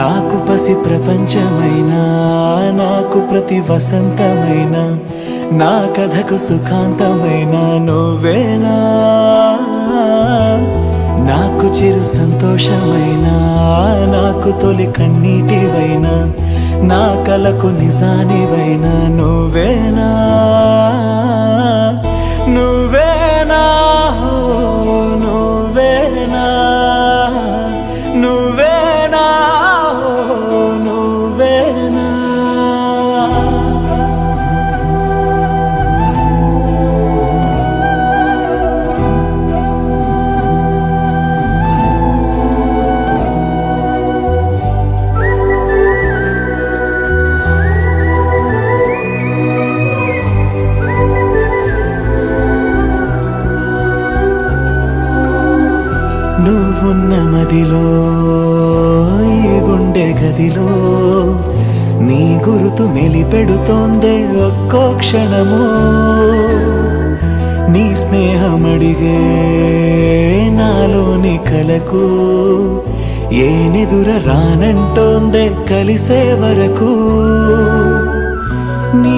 నాకు పసి ప్రపంచమైనా నాకు ప్రతి వసంతమైన నా కథకు సుఖాంతమైన నువ్వేనా నాకు చిరు సంతోషమైనా నాకు తొలి కన్నీటివైనా నా కలకు నిజానివైనా నువ్వేనా నువ్వేనా నువ్వేనా నువ్వేనా నువ్వేనా నువ్వున్న మదిలో ఈ గుండె గదిలో నీ గురుతు మెలిపెడుతోందే ఒక్కో క్షణము నీ స్నేహమడిగే నాలోని కలకు ఏనెదుర రానంటోందే కలిసే వరకు నీ